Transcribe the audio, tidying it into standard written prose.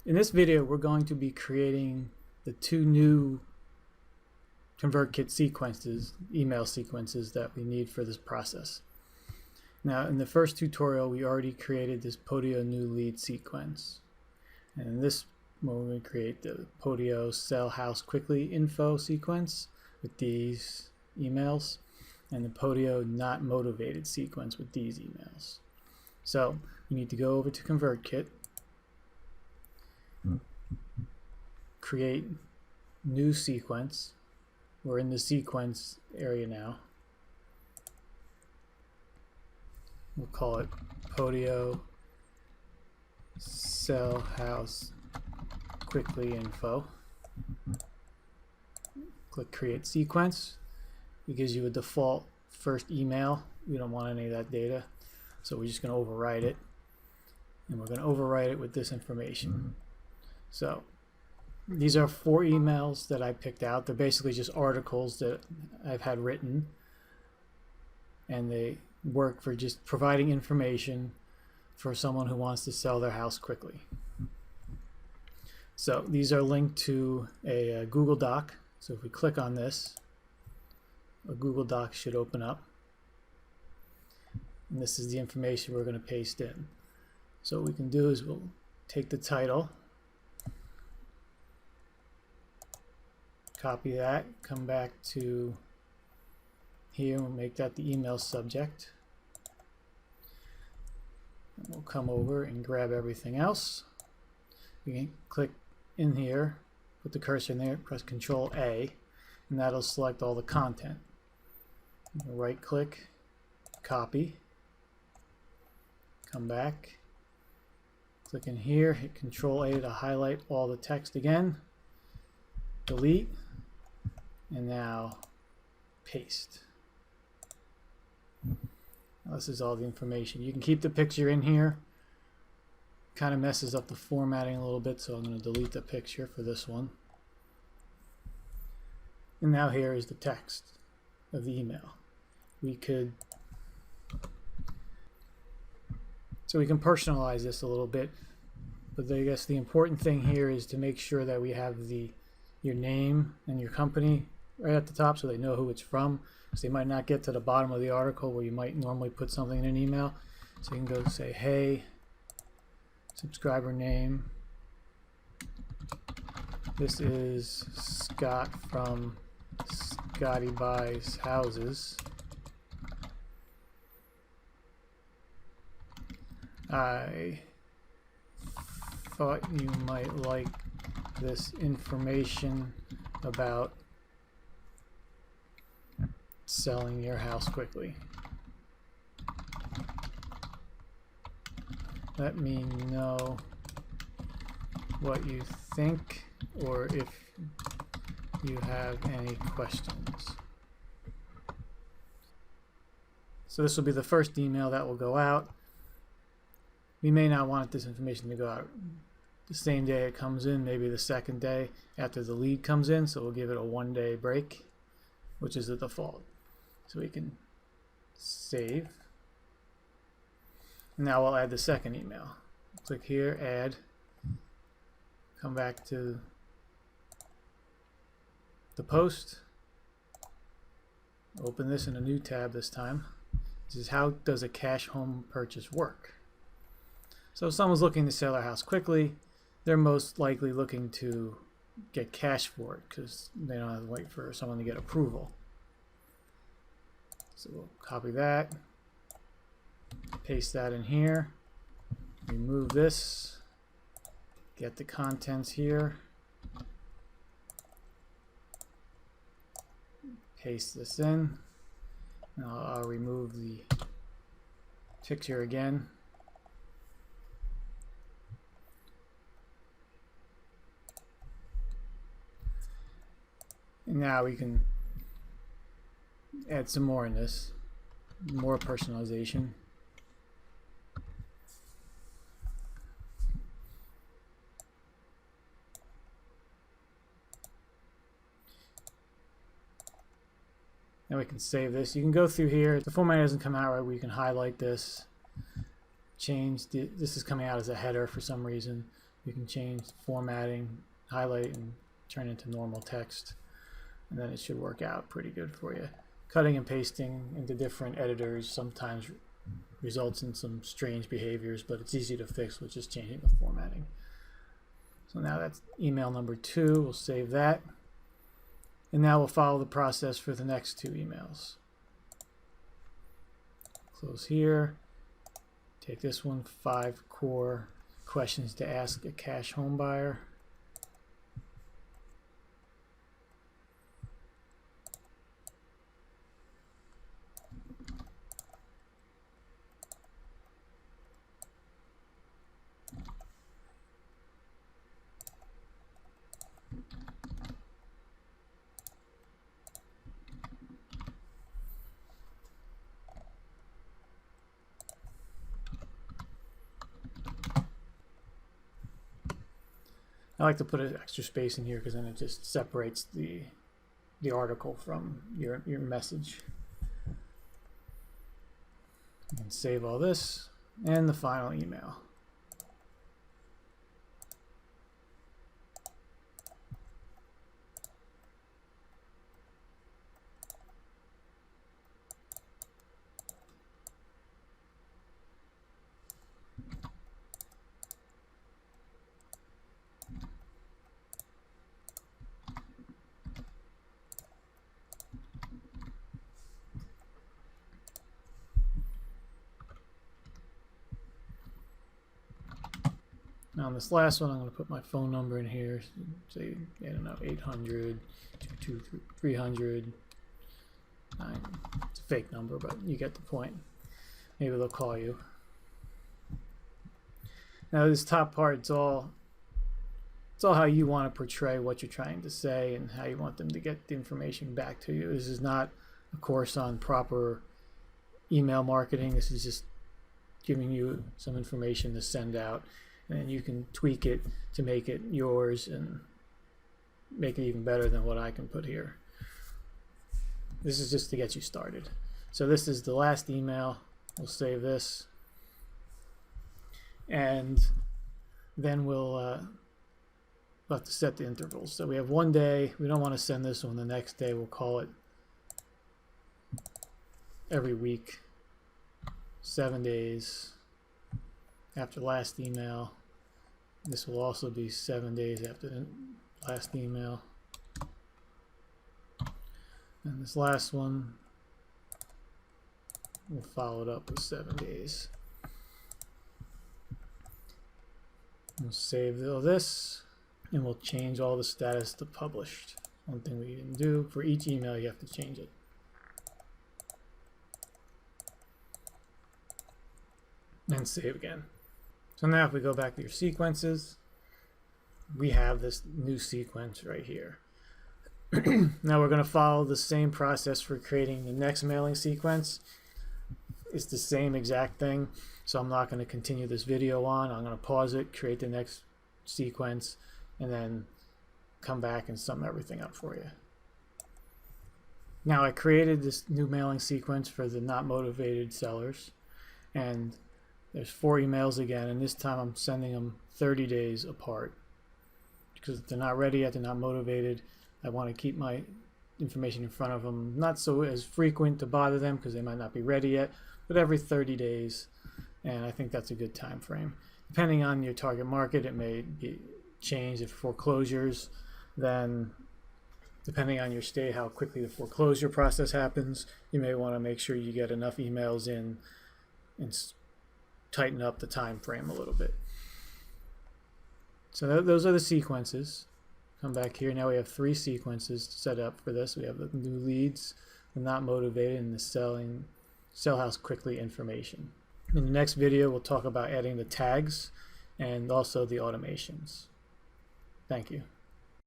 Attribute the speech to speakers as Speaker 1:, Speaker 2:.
Speaker 1: In this video, we're going to be creating the two new ConvertKit sequences, email sequences that we need for this process. Now, in the first tutorial, we already created this Podio new lead sequence. And in this one, we're going to create the Podio sell house quickly info sequence with these emails, and the Podio not motivated sequence with these emails. So you need to go over to ConvertKit, create new sequence. We're in the sequence area now. We'll call it Podio sell house quickly info. Click create sequence. It gives you a default first email. We don't want any of that data, so we're just going to overwrite it, and we're going to overwrite it with this information. So these are 4 emails that I picked out. They're basically just articles that I've had written, and they work for just providing information for someone who wants to sell their house quickly. So these are linked to a Google Doc. So if we click on this, a Google Doc should open up. And this is the information we're going to paste in. So what we can do is we'll take the title, copy that, come back to here, and we'll make that the email subject. And we'll come over and grab everything else. We can click in here, put the cursor in there, press Control A, and that'll select all the content. Right click, copy, come back, click in here, hit Control A to highlight all the text again, delete, and now paste. Now this is all the information. You can keep the picture in here. Kind of messes up the formatting a little bit, so I'm going to delete the picture for this one. And now here is the text of the email. We can personalize this a little bit, but I guess the important thing here is to make sure that we have your name and your company right at the top, so they know who it's from, because they might not get to the bottom of the article where you might normally put something in an email. So you can go say, hey, subscriber name, this is Scott from Scotty Buys Houses. I thought you might like this information about selling your house quickly. Let me know what you think, or if you have any questions. So this will be the first email that will go out. We may not want this information to go out the same day it comes in, maybe the second day after the lead comes in, so we'll give it a 1-day break, which is the default. So we can save. Now we'll add the second email. Click here, add, come back to the post, open this in a new tab this time. This is how does a cash home purchase work. So if someone's looking to sell their house quickly, they're most likely looking to get cash for it because they don't have to wait for someone to get approval. So we'll copy that, paste that in here, remove this, get the contents here, paste this in, and I'll remove the picture again. And now we can add some more in this, more personalization. Now we can save this. You can go through here. If the format doesn't come out right, we can highlight this, change this is coming out as a header for some reason. You can change formatting, highlight, and turn it into normal text, and then it should work out pretty good for you. Cutting and pasting into different editors sometimes results in some strange behaviors, but it's easy to fix with just changing the formatting. So now that's email number 2. We'll save that. And now we'll follow the process for the next 2 emails. Close here. Take this one, 5 core questions to ask a cash home buyer. I like to put an extra space in here because then it just separates the article from your message. And save all this and the final email. Now on this last one, I'm going to put my phone number in here. Say, I don't know, 800 223 300. It's a fake number, but you get the point. Maybe they'll call you. Now this top part, it's all how you want to portray what you're trying to say and how you want them to get the information back to you. This is not a course on proper email marketing. This is just giving you some information to send out, and you can tweak it to make it yours and make it even better than what I can put here. This is just to get you started. So this is the last email. We'll save this, and then we'll have to set the intervals. So we have 1 day. We don't want to send this one the next day. We'll call it every week, 7 days after last email. This will also be 7 days after the last email. And this last one, we'll follow it up with 7 days. We'll save all this, and we'll change all the status to published. One thing we didn't do, for each email you have to change it. And save again. So now if we go back to your sequences, we have this new sequence right here. Now we're going to follow the same process for creating the next mailing sequence. It's the same exact thing, so I'm not going to continue this video on. I'm going to pause it, create the next sequence, and then come back and sum everything up for you. Now I created this new mailing sequence for the not motivated sellers, and there's 4 emails again, and this time I'm sending them 30 days apart because if they're not ready yet, they're not motivated. I want to keep my information in front of them, not so as frequent to bother them because they might not be ready yet, but every 30 days, and I think that's a good time frame. Depending on your target market, it may be changed. If foreclosures, then depending on your state, how quickly the foreclosure process happens, you may want to make sure you get enough emails in and tighten up the time frame a little bit. So those are the sequences. Come back here. Now we have 3 sequences set up for this. We have the new leads, the not motivated, and the sell house quickly information. In the next video, we'll talk about adding the tags and also the automations. Thank you.